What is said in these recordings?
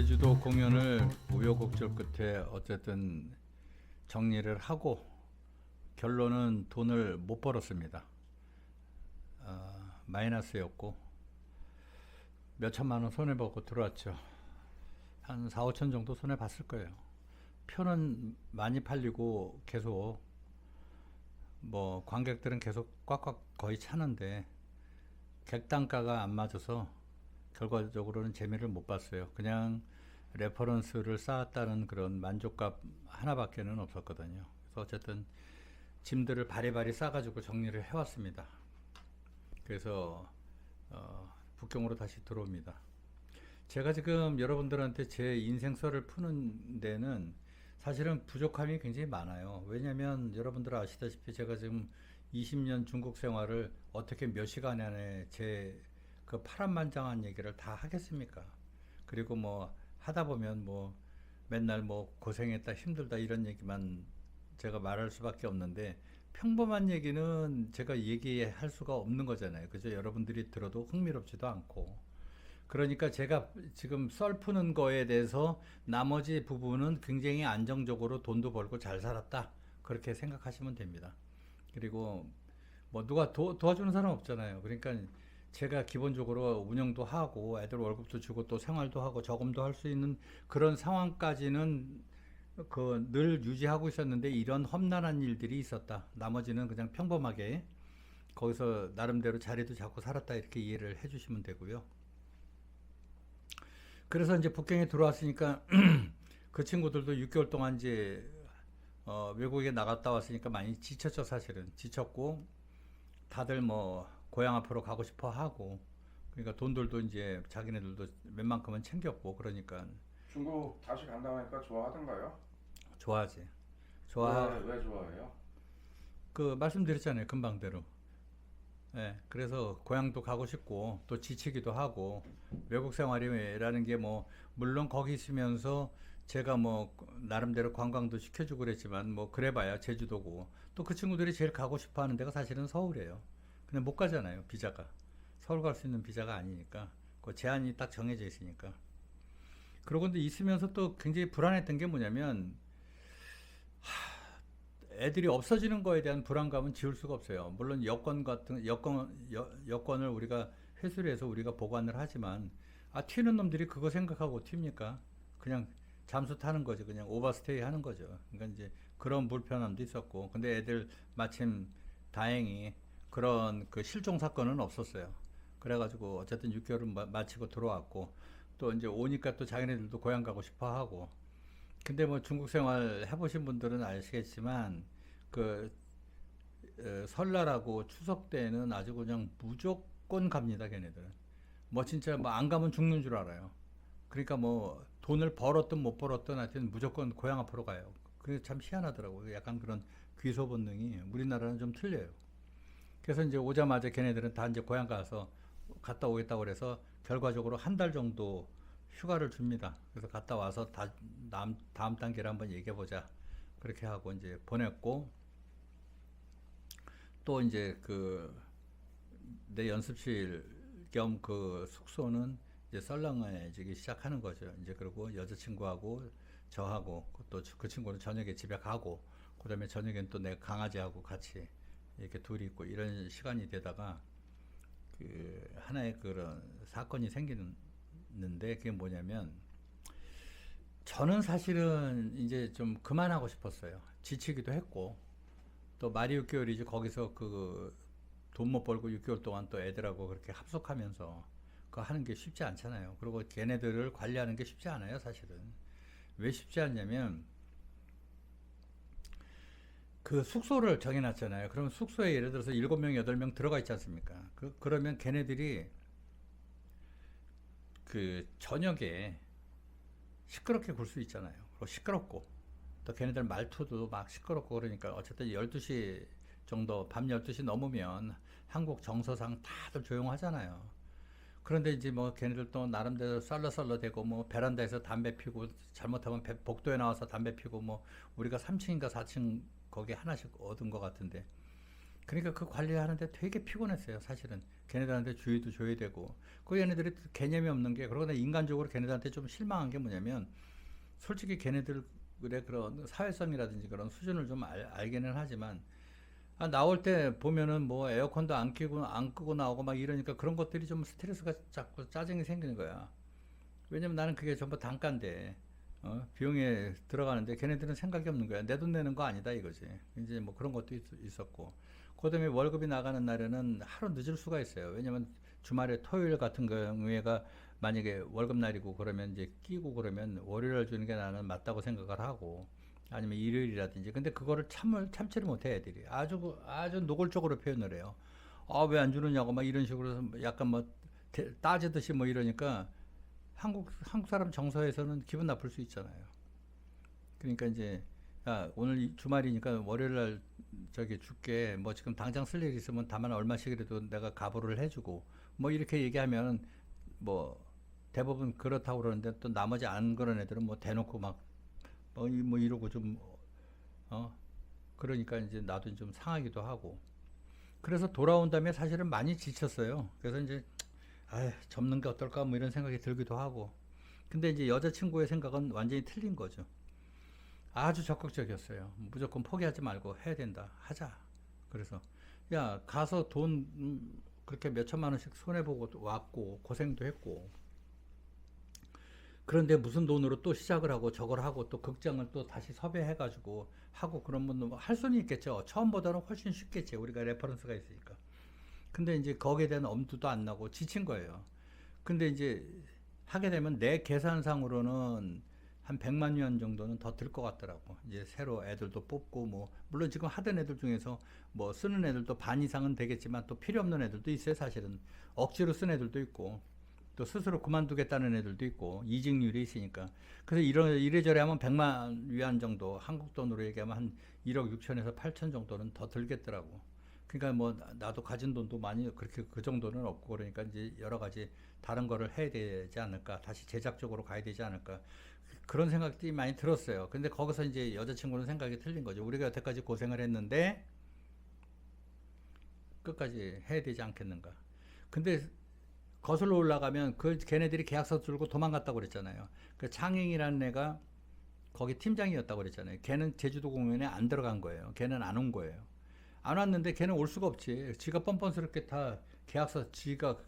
제주도 공연을 우여곡절 끝에 어쨌든 정리를 하고 결론은 돈을 못 벌었습니다. 마이너스였고 몇 천만 원 손해보고 들어왔죠. 한 4, 5천 정도 손해봤을 거예요. 표는 많이 팔리고 계속 뭐 관객들은 계속 꽉꽉 거의 차는데 객단가가 안 맞아서 결과적으로는 재미를 못 봤어요. 그냥 레퍼런스를 쌓았다는 그런 만족감 하나밖에는 없었거든요. 그래서 어쨌든 짐들을 바리바리 싸가지고 정리를 해왔습니다. 그래서 북경으로 다시 들어옵니다. 제가 지금 여러분들한테 제 인생설을 푸는 데는 사실은 부족함이 굉장히 많아요. 왜냐면 여러분들 아시다시피 제가 지금 20년 중국 생활을 어떻게 몇 시간 안에 제 그 파란만장한 얘기를 다 하겠습니까? 그리고 뭐 하다 보면 뭐 맨날 뭐 고생했다 힘들다 이런 얘기만 제가 말할 수밖에 없는데 평범한 얘기는 제가 얘기할 수가 없는 거잖아요. 그죠? 여러분들이 들어도 흥미롭지도 않고. 그러니까 제가 지금 썰 푸는 거에 대해서 나머지 부분은 굉장히 안정적으로 돈도 벌고 잘 살았다. 그렇게 생각하시면 됩니다. 그리고 뭐 누가 도와주는 사람 없잖아요. 그러니까 제가 기본적으로 운영도 하고 애들 월급도 주고 또 생활도 하고 저금도 할 수 있는 그런 상황까지는 그 늘 유지하고 있었는데 이런 험난한 일들이 있었다. 나머지는 그냥 평범하게 거기서 나름대로 자리도 잡고 살았다 이렇게 이해를 해주시면 되고요. 그래서 이제 북경에 들어왔으니까 그 친구들도 6개월 동안 이제 외국에 나갔다 왔으니까 많이 지쳤죠. 사실은 지쳤고 다들 뭐 고향 앞으로 가고 싶어 하고 그러니까 돈들도 이제 자기네들도 웬만큼은 챙겼고 그러니까 중국 다시 간다고 하니까 좋아하던가요? 좋아하지. 좋아. 왜 좋아해요? 그 말씀드렸잖아요. 금방대로. 예, 그래서 고향도 가고 싶고 또 지치기도 하고 외국 생활이라는 게 뭐 물론 거기 있으면서 제가 뭐 나름대로 관광도 시켜주고 그랬지만 뭐 그래봐야 제주도고 또 그 친구들이 제일 가고 싶어 하는 데가 사실은 서울이에요. 근데 못 가잖아요. 비자가 서울 갈 수 있는 비자가 아니니까 그 제한이 딱 정해져 있으니까. 그러고 근데 있으면서 또 굉장히 불안했던 게 뭐냐면 애들이 없어지는 거에 대한 불안감은 지울 수가 없어요. 물론 여권을 우리가 회수를 해서 우리가 보관을 하지만 튀는 놈들이 그거 생각하고 튑니까? 그냥 잠수 타는 거죠. 그냥 오버스테이 하는 거죠. 그러니까 이제 그런 불편함도 있었고 근데 애들 마침 다행히 그런 그 실종 사건은 없었어요. 그래가지고 어쨌든 6개월을 마치고 들어왔고 또 이제 오니까 또 자기네들도 고향 가고 싶어 하고 근데 뭐 중국 생활 해보신 분들은 아시겠지만 그 설날하고 추석 때는 아주 그냥 무조건 갑니다, 걔네들은. 뭐 진짜 뭐 안 가면 죽는 줄 알아요. 그러니까 뭐 돈을 벌었든 못 벌었든 하여튼 무조건 고향 앞으로 가요. 그게 참 희한하더라고요. 약간 그런 귀소 본능이 우리나라는 좀 틀려요. 그래서 이제 오자마자 걔네들은 다 이제 고향 가서 갔다 오겠다고 그래서 결과적으로 한 달 정도 휴가를 줍니다. 그래서 갔다 와서 다음 단계를 한번 얘기해 보자. 그렇게 하고 이제 보냈고 또 이제 그 내 연습실 겸 그 숙소는 이제 썰렁해지기 시작하는 거죠. 이제 그리고 여자친구하고 저하고 또 그 친구는 저녁에 집에 가고 그다음에 저녁엔 또 내 강아지하고 같이 이렇게 둘이 있고 이런 시간이 되다가 그 하나의 그런 사건이 생기는데 그게 뭐냐면 저는 사실은 이제 좀 그만하고 싶었어요. 지치기도 했고 또 말이 6개월이지 거기서 그 돈 못 벌고 6개월 동안 또 애들하고 그렇게 합숙하면서 그거 하는 게 쉽지 않잖아요. 그리고 걔네들을 관리하는 게 쉽지 않아요, 사실은. 왜 쉽지 않냐면 그 숙소를 정해놨잖아요. 그러면 숙소에 예를 들어서 7명, 8명 들어가 있지 않습니까? 그러면 걔네들이 그 저녁에 시끄럽게 굴 수 있잖아요. 그리고 시끄럽고 또 걔네들 말투도 막 시끄럽고 그러니까 어쨌든 12시 정도 밤 12시 넘으면 한국 정서상 다들 조용하잖아요. 그런데 이제 뭐 걔네들 또 나름대로 썰러썰러 대고 뭐 베란다에서 담배 피고 잘못하면 복도에 나와서 담배 피고 뭐 우리가 3층인가 4층 거기 하나씩 얻은 것 같은데 그러니까 그 관리하는데 되게 피곤했어요. 사실은 걔네들한테 주의도 줘야 되고 그 얘네들이 개념이 없는 게 그러고 나 인간적으로 걔네들한테 좀 실망한 게 뭐냐면 솔직히 걔네들의 그런 사회성이라든지 그런 수준을 좀 알기는 하지만 나올 때 보면은 뭐 에어컨도 안 켜고 안 끄고 나오고 막 이러니까 그런 것들이 좀 스트레스가 자꾸 짜증이 생기는 거야. 왜냐면 나는 그게 전부 단가인데 비용에 들어가는데 걔네들은 생각이 없는 거야. 내 돈 내는 거 아니다 이거지. 이제 뭐 그런 것도 있었고 그다음에 월급이 나가는 날에는 하루 늦을 수가 있어요. 왜냐면 주말에 토요일 같은 경우에가 만약에 월급 날이고 그러면 이제 끼고 그러면 월요일 주는 게 나는 맞다고 생각을 하고 아니면 일요일이라든지 근데 그거를 참지를 못해 애들이 아주 노골적으로 표현을 해요. 아 왜 안 주느냐고 막 이런 식으로 해서 약간 뭐 따지듯이 뭐 이러니까 한국 사람 정서에서는 기분 나쁠 수 있잖아요. 그러니까 이제 야 오늘 주말이니까 월요일 날 저기 줄게 뭐 지금 당장 쓸 일 있으면 다만 얼마씩이라도 내가 가보를 해주고 뭐 이렇게 얘기하면 뭐 대부분 그렇다고 그러는데 또 나머지 안 그런 애들은 뭐 대놓고 뭐 이러고 좀 어 그러니까 이제 나도 좀 상하기도 하고 그래서 돌아온 다음에 사실은 많이 지쳤어요. 그래서 이제 아 접는 게 어떨까 뭐 이런 생각이 들기도 하고 근데 이제 여자친구의 생각은 완전히 틀린 거죠. 아주 적극적이었어요. 무조건 포기하지 말고 해야 된다. 하자. 그래서 야 가서 돈 그렇게 몇 천만 원씩 손해 보고 왔고 고생도 했고 그런데 무슨 돈으로 또 시작을 하고 저걸 하고 또 극장을 또 다시 섭외해 가지고 하고 그러면 할 수는 있겠죠. 처음보다는 훨씬 쉽겠지. 우리가 레퍼런스가 있으니까. 근데 이제 거기에 대한 엄두도 안 나고 지친 거예요. 근데 이제 하게 되면 내 계산상으로는 한 100만 yuan 정도는 더 들 것 같더라고. 이제 새로 애들도 뽑고 뭐 물론 지금 하던 애들 중에서 뭐 쓰는 애들도 반 이상은 되겠지만 또 필요 없는 애들도 있어요. 사실은 억지로 쓴 애들도 있고 또 스스로 그만두겠다는 애들도 있고 이직률이 있으니까 그래서 이래저래 하면 100만 yuan 정도 한국 돈으로 얘기하면 한 1억 6천에서 8천 정도는 더 들겠더라고. 그러니까 뭐 나도 가진 돈도 많이 그렇게 그 정도는 없고 그러니까 이제 여러 가지 다른 거를 해야 되지 않을까 다시 제작 쪽으로 가야 되지 않을까 그런 생각들이 많이 들었어요. 근데 거기서 이제 여자친구는 생각이 틀린 거죠. 우리가 여태까지 고생을 했는데 끝까지 해야 되지 않겠는가. 근데 거슬러 올라가면 그 걔네들이 계약서 들고 도망갔다고 그랬잖아요. 그 창행이라는 애가 거기 팀장이었다고 그랬잖아요. 걔는 제주도 공연에 안 들어간 거예요. 걔는 안 온 거예요. 안 왔는데 걔는 올 수가 없지. 지가 뻔뻔스럽게 다 계약서 지가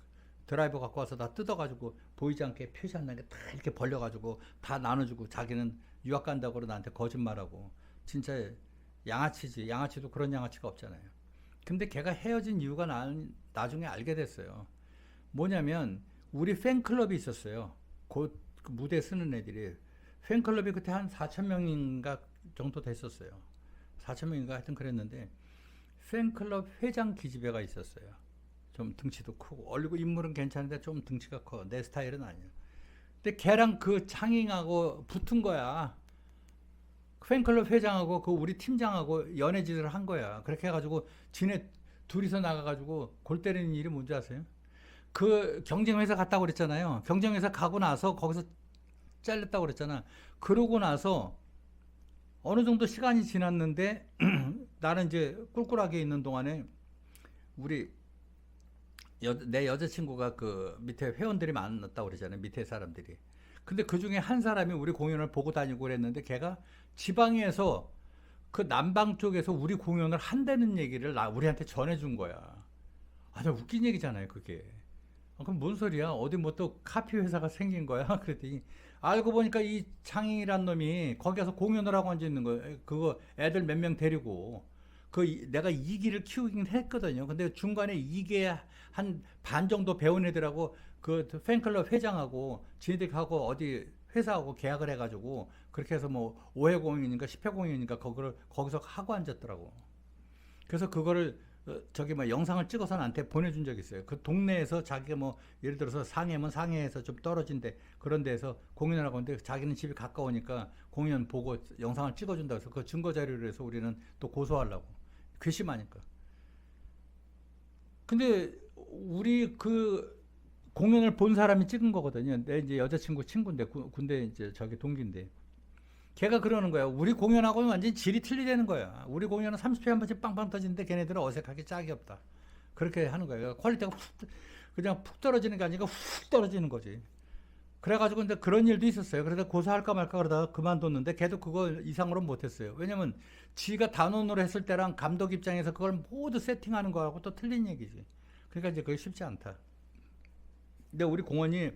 드라이버 갖고 와서 다 뜯어가지고 보이지 않게 표시 안 나게 다 이렇게 벌려가지고 다 나눠주고 자기는 유학 간다고 나한테 거짓말하고 진짜 양아치지. 양아치도 그런 양아치가 없잖아요. 근데 걔가 헤어진 이유가 나중에 알게 됐어요. 뭐냐면 우리 팬클럽이 있었어요. 그 무대 쓰는 애들이 팬클럽이 그때 한 4천 명인가 정도 됐었어요. 4천 명인가 하여튼 그랬는데 팬클럽 회장 기집애가 있었어요. 좀 등치도 크고 얼굴 인물은 괜찮은데 좀 등치가 커. 내 스타일은 아니야. 근데 걔랑 그 창잉하고 붙은 거야. 팬클럽 회장하고 그 우리 팀장하고 연애짓을 한 거야. 그렇게 해가지고 지네 둘이서 나가가지고 골 때리는 일이 뭔지 아세요? 그 경쟁회사 갔다고 그랬잖아요. 경쟁회사 가고 나서 거기서 잘렸다고 그랬잖아. 그러고 나서 어느 정도 시간이 지났는데 나는 이제 꿀꿀하게 있는 동안에 우리 내 여자친구가 그 밑에 회원들이 많았다고 그러잖아요. 밑에 사람들이. 근데 그 중에 한 사람이 우리 공연을 보고 다니고 그랬는데 걔가 지방에서 그 남방 쪽에서 우리 공연을 한다는 얘기를 우리한테 전해준 거야. 아주 웃긴 얘기잖아요, 그게. 그럼 뭔 소리야? 어디 뭐 또 카피 회사가 생긴 거야? 그랬더니 알고 보니까 이 창희란 놈이 거기 가서 공연을 하고 앉아 있는 거예요. 그거 애들 몇 명 데리고. 내가 2기를 키우긴 했거든요. 근데 중간에 2기에 한 반 정도 배운 애들하고 그 팬클럽 회장하고 지네들하고 어디 회사하고 계약을 해가지고 그렇게 해서 뭐 5회 공연인가 10회 공연인가 거기서 하고 앉았더라고. 그래서 그거를 저기 뭐 영상을 찍어서 나한테 보내준 적이 있어요. 그 동네에서 자기가 뭐 예를 들어서 상해면 상해에서 좀 떨어진 그런 데에서 공연을 하고 있는데 자기는 집이 가까우니까 공연 보고 영상을 찍어준다고 해서 그 증거 자료를 해서 우리는 또 고소하려고 괘씸하니까. 근데 우리 그 공연을 본 사람이 찍은 거거든요. 내 이제 여자친구 친구인데 군대 이제 저기 동기인데 걔가 그러는 거야. 우리 공연하고는 완전 질이 틀리다는 거야. 우리 공연은 30초에 한 번씩 빵빵 터지는데 걔네들은 어색하게 짝이 없다. 그렇게 하는 거예요. 퀄리티가 그냥 푹 떨어지는 게 아니라 훅 떨어지는 거지. 그래가지고 근데 그런 일도 있었어요. 그래서 고사할까 말까 그러다가 그만뒀는데 걔도 그거 이상으로 못했어요. 왜냐면 지가 단원으로 했을 때랑 감독 입장에서 그걸 모두 세팅하는 거하고 또 틀린 얘기지. 그러니까 이제 그게 쉽지 않다. 근데 우리 공연이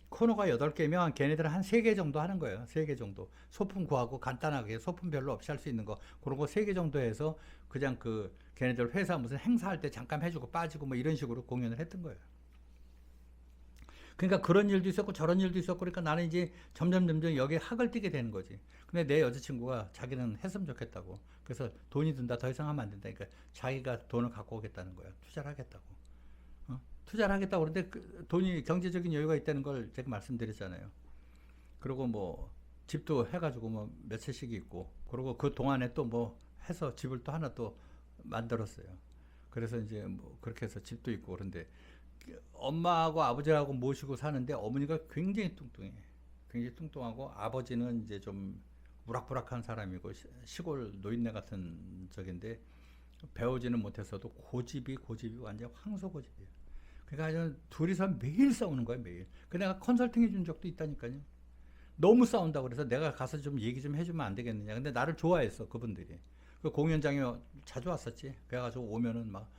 코너가 8개면 걔네들은 한 3개 정도 하는 거예요. 3개 정도. 소품 구하고 간단하게 소품 별로 없이 할 수 있는 거. 그런 거 3개 정도 해서 그냥 그 걔네들 회사 무슨 행사할 때 잠깐 해주고 빠지고 뭐 이런 식으로 공연을 했던 거예요. 그러니까 그런 일도 있었고 저런 일도 있었고 그러니까 나는 이제 점점 여기에 학을 띠게 되는 거지. 근데 내 여자친구가 자기는 했으면 좋겠다고. 그래서 돈이 든다 더 이상 하면 안 된다. 그러니까 자기가 돈을 갖고 오겠다는 거야. 투자를 하겠다고. 투자를 하겠다고 그러는데 그 돈이 경제적인 여유가 있다는 걸 제가 말씀드렸잖아요. 그리고 뭐 집도 해가지고 뭐 몇 채씩 있고 그리고 그 동안에 또 뭐 해서 집을 또 하나 또 만들었어요. 그래서 이제 뭐 그렇게 해서 집도 있고 그런데 엄마하고 아버지하고 모시고 사는데 어머니가 굉장히 뚱뚱해. 굉장히 뚱뚱하고 아버지는 이제 좀 우락부락한 사람이고 시골 노인네 같은 적인데 배우지는 못했어도 고집이 완전 황소고집이에요. 그러니까 둘이서 매일 싸우는 거야 매일. 그 내가 컨설팅 해준 적도 있다니까요. 너무 싸운다고 그래서 내가 가서 좀 얘기 좀 해주면 안 되겠느냐. 근데 나를 좋아했어 그분들이. 그 공연장에 자주 왔었지. 그래가지고 오면은 막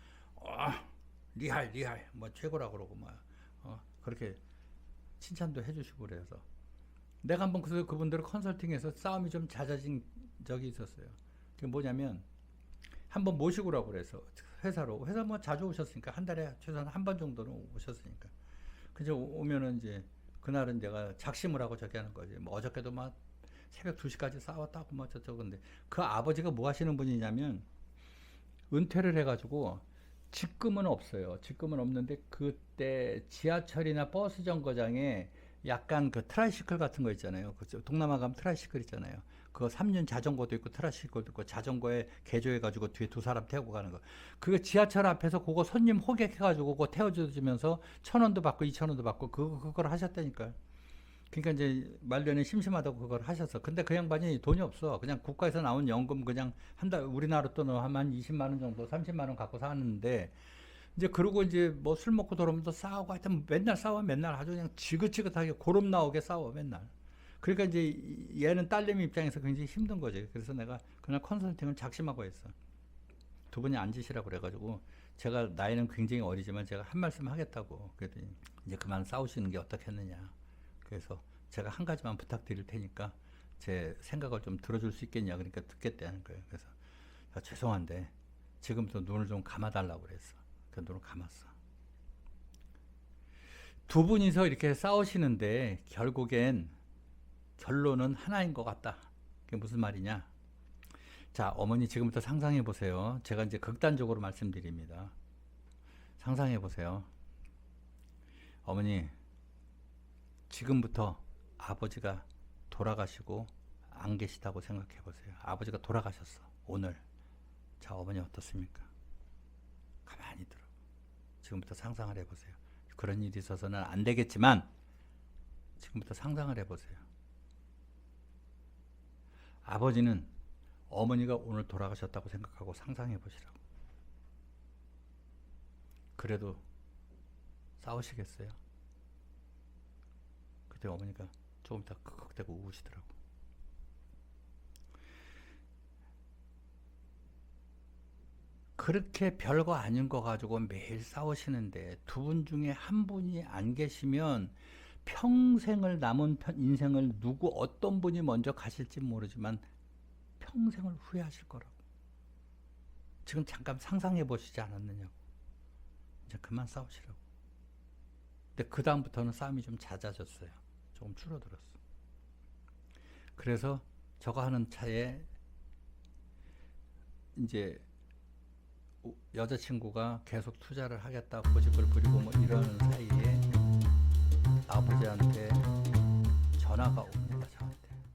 리할 뭐 최고라 그러고 막 그렇게 칭찬도 해주시고 그래서 내가 한번 그래서 그분들을 컨설팅해서 싸움이 좀 잦아진 적이 있었어요. 그게 뭐냐면 한번 모시고 오라고 그래서 회사 뭐 자주 오셨으니까 한 달에 최소한 한 번 정도는 오셨으니까 그저 오면은 이제 그날은 내가 작심을 하고 저기 하는 거지. 뭐 어저께도 막 새벽 2시까지 싸웠다고 뭐 저쩌고. 근데 그 아버지가 뭐 하시는 분이냐면 은퇴를 해가지고 직급은 없어요. 직급은 없는데 그때 지하철이나 버스 정거장에 약간 그 트라이시클 같은 거 있잖아요. 그 동남아 가면 트라이시클 있잖아요. 그거 3륜 자전거도 있고 트라이시클도 있고 자전거에 개조해가지고 뒤에 2사람 태우고 가는 거. 그거 지하철 앞에서 그거 손님 호객해가지고 그거 태워주면서 1,000원도 받고 2,000원도 받고 그걸 하셨다니까요. 그러니까 이제 말년에 심심하다고 그걸 하셨어. 근데 그 양반이 돈이 없어. 그냥 국가에서 나온 연금 그냥 한 달 우리나라 돈으로 한 20만 원 정도, 30만 원 갖고 사는데 이제 그러고 이제 뭐 술 먹고 돌아오면서 싸우고 하여튼 맨날 싸워 맨날 아주 그냥 지긋지긋하게 고름 나오게 싸워 맨날. 그러니까 이제 얘는 딸내미 입장에서 굉장히 힘든 거지. 그래서 내가 그날 컨설팅을 작심하고 했어. 두 분이 앉으시라고 그래가지고 제가 나이는 굉장히 어리지만 제가 한 말씀 하겠다고 그랬더니 이제 그만 싸우시는 게 어떻겠느냐. 그래서 제가 한 가지만 부탁드릴 테니까 제 생각을 좀 들어줄 수 있겠냐. 그러니까 듣겠다는 거예요. 그래서 죄송한데 지금부터 눈을 좀 감아달라고 그랬어. 그 눈을 감았어. 두 분이서 이렇게 싸우시는데 결론은 하나인 것 같다. 그게 무슨 말이냐? 자, 어머니 지금부터 상상해 보세요. 제가 이제 극단적으로 말씀드립니다. 상상해 보세요. 어머니, 지금부터 아버지가 돌아가시고 안 계시다고 생각해 보세요. 아버지가 돌아가셨어. 오늘. 자, 어머니 어떻습니까? 가만히 들어. 지금부터 상상을 해 보세요. 그런 일이 있어서는 안 되겠지만 지금부터 상상을 해 보세요. 아버지는 어머니가 오늘 돌아가셨다고 생각하고 상상해 보시라고. 그래도 싸우시겠어요? 그때 어머니가 조금 이따 흑흑대고 우시더라고. 그렇게 별거 아닌 거 가지고 매일 싸우시는데 두 분 중에 한 분이 안 계시면 평생을 남은 인생을 어떤 분이 먼저 가실지 모르지만 평생을 후회하실 거라고. 지금 잠깐 상상해 보시지 않았느냐고. 이제 그만 싸우시라고. 근데 그 다음부터는 싸움이 좀 잦아졌어요. 조금 줄어들었어. 그래서 저거 하는 차에 이제 여자친구가 계속 투자를 하겠다 고집을 부리고 뭐 이러는 사이에 아버지한테 전화가 옵니다.